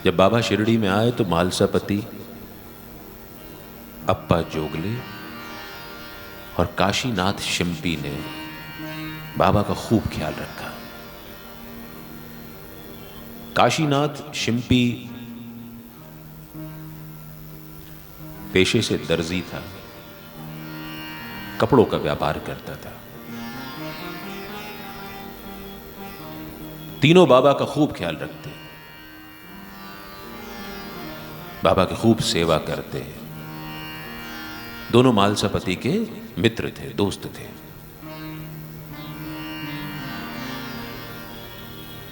जब बाबा शिरडी में आए तो मालसापति, अप्पा जोगले और काशीनाथ शिंपी ने बाबा का खूब ख्याल रखा। काशीनाथ शिंपी पेशे से दर्जी था, कपड़ों का व्यापार करता था। तीनों बाबा का खूब ख्याल रखते, बाबा की खूब सेवा करते। दोनों मालसापति के मित्र थे, दोस्त थे।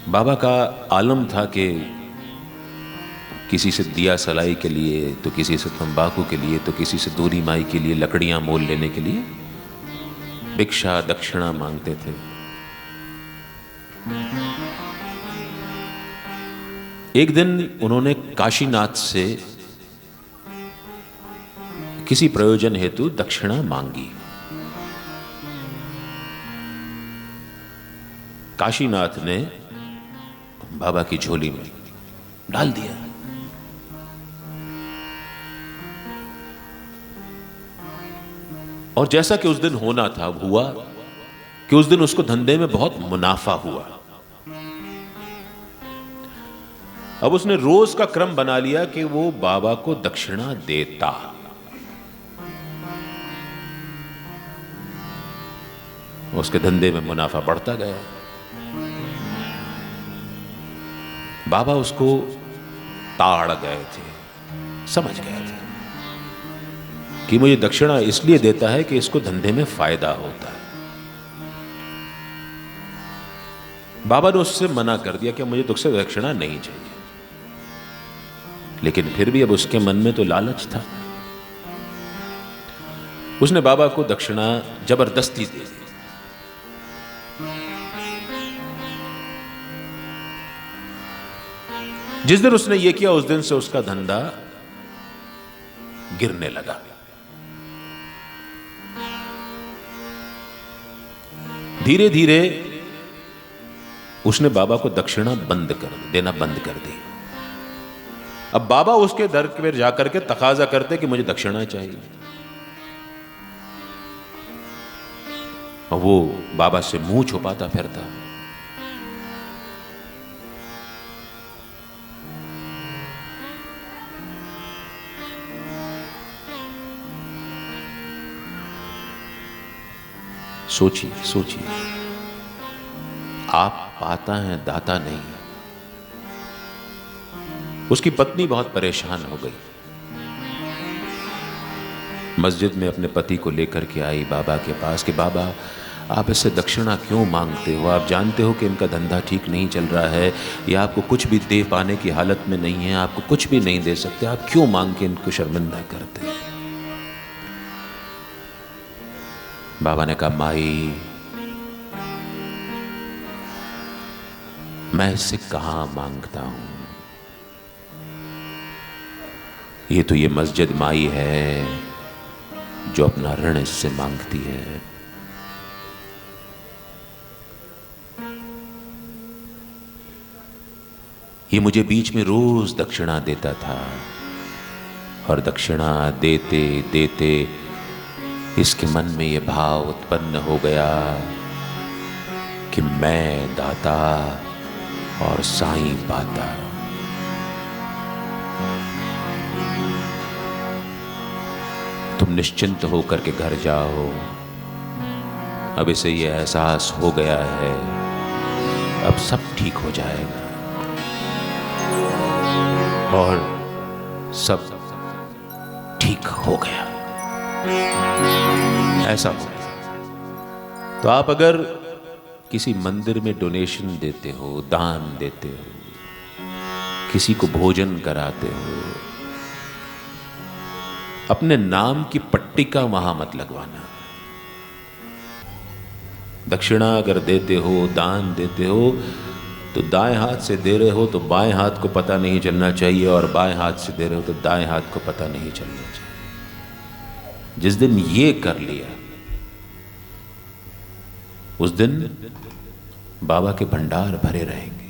बाबा का आलम था कि किसी से दिया सलाई के लिए, तो किसी से तंबाकू के लिए, तो किसी से दूरी माई के लिए लकड़ियां मोल लेने के लिए भिक्षा दक्षिणा मांगते थे। एक दिन उन्होंने काशीनाथ से किसी प्रयोजन हेतु दक्षिणा मांगी। काशीनाथ ने बाबा की झोली में डाल दिया। और जैसा कि उस दिन होना था हुआ कि उस दिन उसको धंधे में बहुत मुनाफा हुआ। अब उसने रोज का क्रम बना लिया कि वो बाबा को दक्षिणा देता। उसके धंधे में मुनाफा बढ़ता गया। बाबा उसको ताड़ गए थे, समझ गए थे कि मुझे दक्षिणा इसलिए देता है कि इसको धंधे में फायदा होता है। बाबा ने उससे मना कर दिया कि मुझे तुझसे दक्षिणा नहीं चाहिए, लेकिन फिर भी अब उसके मन में तो लालच था। उसने बाबा को दक्षिणा जबरदस्ती दे दी। जिस दिन उसने ये किया उस दिन से उसका धंधा गिरने लगा। धीरे धीरे उसने बाबा को दक्षिणा देना बंद कर दी। अब बाबा उसके दर पर जाकर के तकाजा करते कि मुझे दक्षिणा चाहिए, और वो बाबा से मुंह छुपाता फिरता। सोचिए सोचिए, आप पाता है दाता नहीं। उसकी पत्नी बहुत परेशान हो गई। मस्जिद में अपने पति को लेकर के आई बाबा के पास कि बाबा, आप इससे दक्षिणा क्यों मांगते हो? आप जानते हो कि इनका धंधा ठीक नहीं चल रहा है, या आपको कुछ भी दे पाने की हालत में नहीं है, आपको कुछ भी नहीं दे सकते, आप क्यों मांग के इनको शर्मिंदा करते हैं? बाबा ने कहा, माई, मैं इससे कहां मांगता हूं? ये मस्जिद माई है जो अपना ऋण इससे मांगती है। ये मुझे बीच में रोज दक्षिणा देता था, और दक्षिणा देते देते इसके मन में ये भाव उत्पन्न हो गया कि मैं दाता और साईं पाता। तुम निश्चिंत होकर के घर जाओ। अब इसे ये एहसास हो गया है, अब सब ठीक हो जाएगा और सब ठीक हो गया। ऐसा हो। तो आप अगर किसी मंदिर में डोनेशन देते हो, दान देते हो, किसी को भोजन कराते हो, अपने नाम की पट्टिका वहां मत लगवाना। दक्षिणा अगर देते हो, दान देते हो, तो दाएं हाथ से दे रहे हो तो बाएं हाथ को पता नहीं चलना चाहिए, और बाएं हाथ से दे रहे हो तो दाएं हाथ को पता नहीं चलना चाहिए। जिस दिन ये कर लिया, उस दिन बाबा के भंडार भरे रहेंगे।